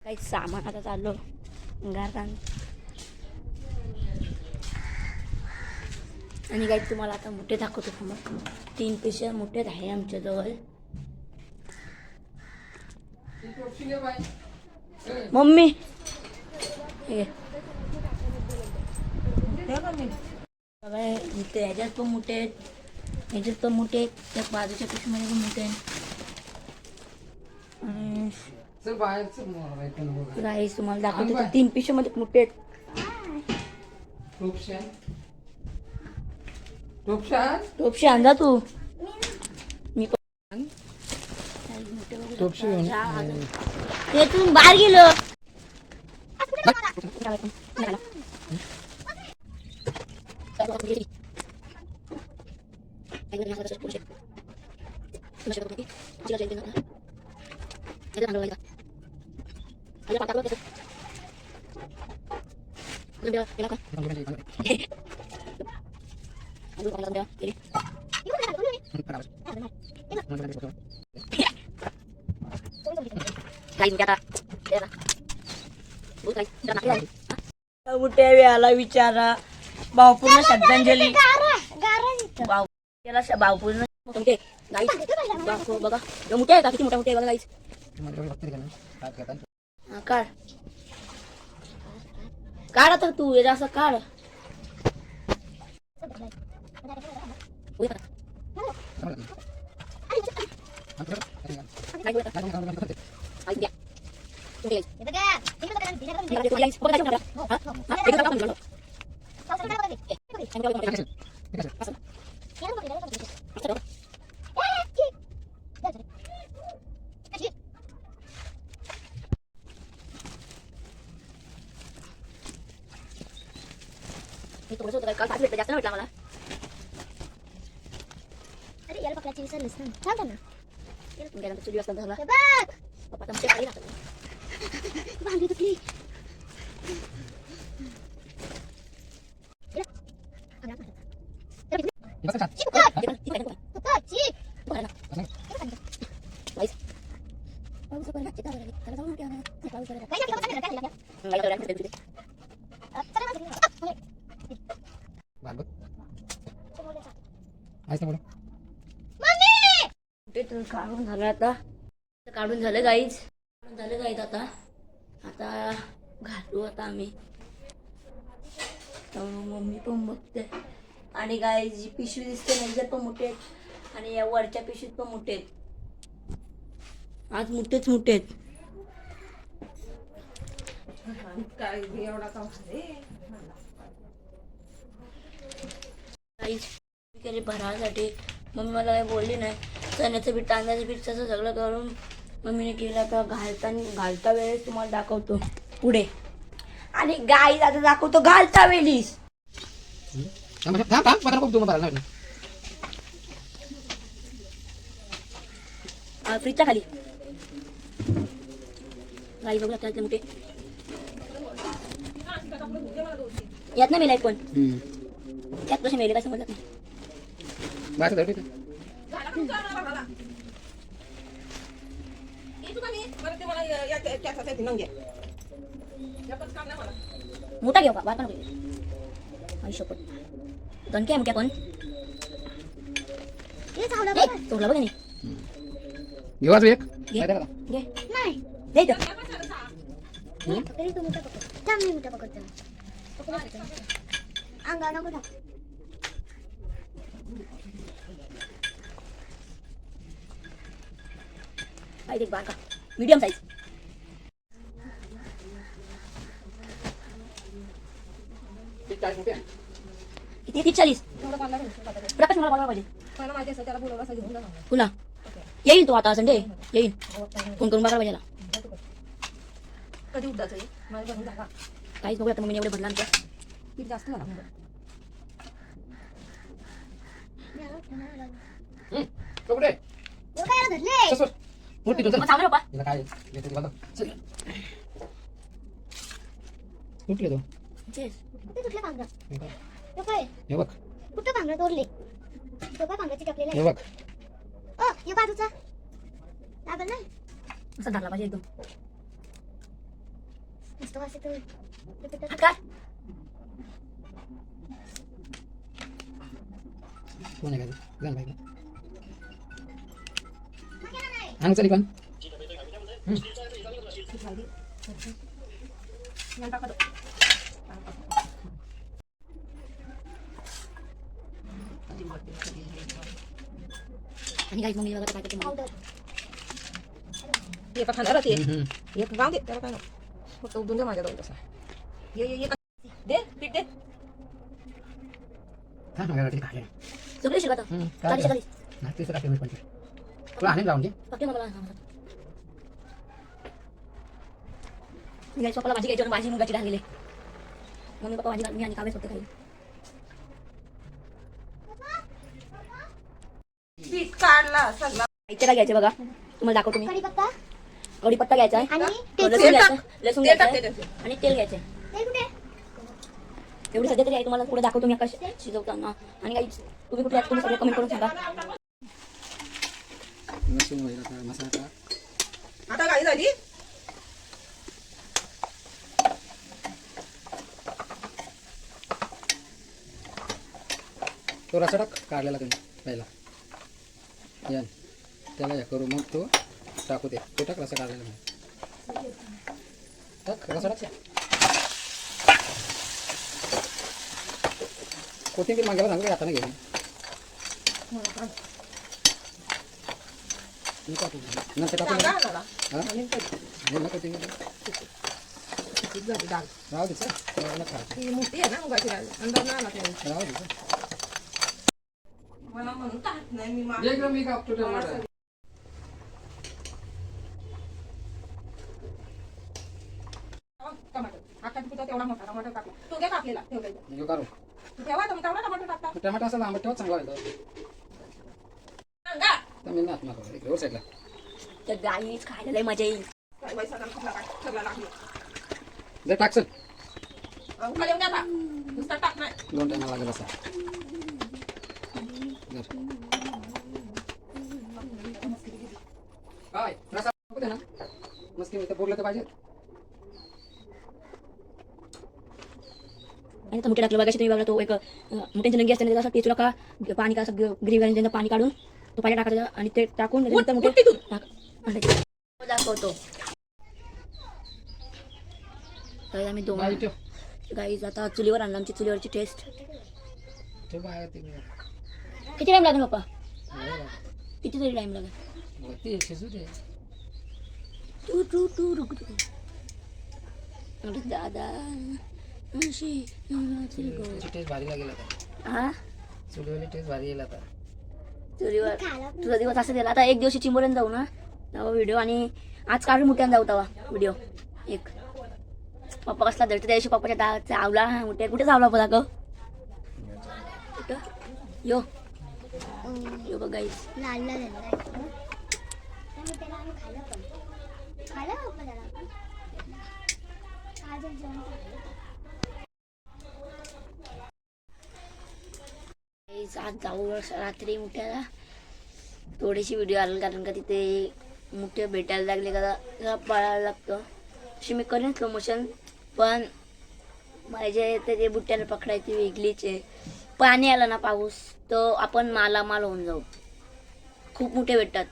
काही सामान आता चाललो घरात आणि काही तुम्हाला आता मोठे दाखवतो मग 3 पिशव्या मोठे आहे आमच्याजवळ. मम्मी बघा इथे ह्याच्यात पण मोठे आहेत, ह्याच्यात पण मोठे आहेत, त्या बाजूच्या पिशवीमध्ये पण मोठे आहेत. राईस तुम्हाला दाखवतो 3 पिशवीमध्ये मोठे आहेत. टोपशी आणजा तू. मी पण ते तू बाहेर गेलो. मोठ्या वेळाला विचारा भावपूर्ण श्रद्धांजली. भावपूर्ण मोठे बघा मोठे आहे का, किती मोठे मोठे बघा गाईस. काढ काढ आता तू हे असं काढ. जास्त भेटला मला. अरे याला पकडायची विसरलीस ना. छान ना गेल्यानंतर चुली वाजता झाला पप्पा तर खाली राहतात भांडी तुटली. काढून झालं आता, काढून झालं गाईज, झालं गाईज. आता आता घालू आता आम्ही. मम्मी पण बघते. आणि गाईज जी पिशवी दिसते ह्याच्यात पण मोठे आहेत आणि या वरच्या पिशवीत पण मोठे आहेत. आज मोठेच मोठे आहेत. गाईज भरासाठी मम्मी मला काही बोलली नाही. चण्याचं पीठ तांदळाचं पीठ तसं सगळं करून मम्मीने केलं. का घालता वेळेस तुम्हाला दाखवतो पुढे. आणि गाईज आता दाखवतो घालता वेळेस. फ्रीजच्या खाली गाई बघू लागतात मोठे. यात नाही मेलाय पण यात कसे मेले काय समजत नाही. मोठा घेऊ का बार पण शपथ दणके आहे मोठ्या कोण तोडला बघ घेऊ आज एक घे नाही दे तर काय देख बार का मीडियम साइज. किती 30-40 प्रकाश मला बोलवा पाहिजे पुन्हा येईल तो आता संडे येईल फोन करून बघायला पाहिजे कधी उद्याच काहीच बघूया. मम्मीने एवढे भरला आमच्या किती जास्त झाला कुठं भांगडा तोडले तो काय भांगडाची टाकलेला आहे बघ. या बाजूचा लागल ना असं धरला पाहिजे एकदम. हात काढ. कोण आहे का जाण बाई आणू चली पण आणि गाईज मग मी बघा काय करते मग. ये का खाणार होती ये गाव दे त्याला काय नको फक्त उडून दे माझ्या तसा ये दे पीठ दे थांब माझ्याकडे काय सगळे शिकवतो काय शिकाली नाही तेच राहते मी पण तुला आणेल राहून घे फक्त मला गाईज पप्पाला भाजी घ्यायची होती, भाजी मुगाची डाळ गेले मम्मी पप्पा भाजी मी आणि कावेच फक्त खाली. पीठ काढला सगळा इथे काय घ्यायचे बघा तुम्हाला दाखवतो मी. कढीपत्ता घ्यायचा आहे, लसूण तेल घ्यायचं टाक. लसूण तेल घ्यायचं टाकते आहे, आणि तेल घ्यायचं आहे. एवढी सध्या तरी आहे, तुम्हाला पुढे दाखवतो मी आकाश शिजवताना. आणि काही तुम्ही कुठे तुम्ही सगळे कमेंट करून सांगा. लसूण वगैरे टाक, मसाला टाक. आता काय झाली तो रसा टाक काढलेला तुम्ही पहिला या त्याला हे करू मग तो टाकू दे तो टाक रसा काढलेला मग. टाक रसा टाक कोथिंबीर मागायला सांगू आता नाही घेऊन नंतर टाकू सांगा नका. मला हां आणि मग कोथिंबीर किती झाली डाळ राहू दे सर खा ती मोठी आहे ना मुगाची डाळ अंदाज नाही आला त्यावेळी राहू दे सर मला म्हणून टाकत नाही मी एकदम मी कापतो टमाटर टमाटर आता तिथं तेवढा मोठा टमाटर टाकला तू घे कापलेला ठेवलेला मी करू तू ठेवा तुम्ही तेवढा टमाटर टाकता टमाटर असं लांबट ठेवा चांगला होतं सांगा तर मी नात नको इकडे वर साईडला तर गाईच खायला लय मजा येईल. काय बाई सगळा खाल्ला काय सगळा लागली जर टाक सर उठा येऊन द्या नुसतं टाक नाही 2 टायमा लागेल असा काय रसा टाकू दे ना मस्त मी तर बोललं तर पाहिजे आणि आता मुठे टाकलं बघा तुम्ही बघा तो एक मुठ्यांची नंगी असते त्याचा टेचू का पाणी का असं ग्रेव्ही आणि त्यांचं पाणी काढून तो पाणी टाकायचं आणि ते टाकून नंतर मुठे टाक दाखवतो. तर आम्ही दोन बाई ठेव गाईज आता चुलीवर आणलं आमची चुलीवरची टेस्ट. ठेव बाहेर ते किती टाइम लागेल पप्पा किती तरी टाइम लागेल ते शिजू दे तू तू तू रुक अरे दादा अशी त्याची टेस्ट भारी लागेल आता हा चुलीवाली टेस्ट भारी येईल आता चुलीवर तुझा दिवस असं गेला. आता एक दिवशी चिंबोऱ्यानं जाऊ ना तेव्हा व्हिडिओ आणि आज काढून मुठ्यानं जाऊ तेव्हा व्हिडिओ एक पप्पा कसला धरते त्या दिवशी पप्पाच्या दाचा आवला मुठ्या कुठे चावला पदा ग कुठं यो यो बघ गाईस आज जाऊ रात्री मुठ्याला थोडीशी व्हिडिओ आला कारण का तिथे मुठे भेटायला लागले का जरा पळायला लागतं. तशी मी करेन स्लो मोशन पण पाहिजे ते बुट्ट्याला पकडायची वेगळीच आहे. पाणी आलं ना पाऊस तर आपण मालामाल होऊन जाऊ. खूप मोठे भेटतात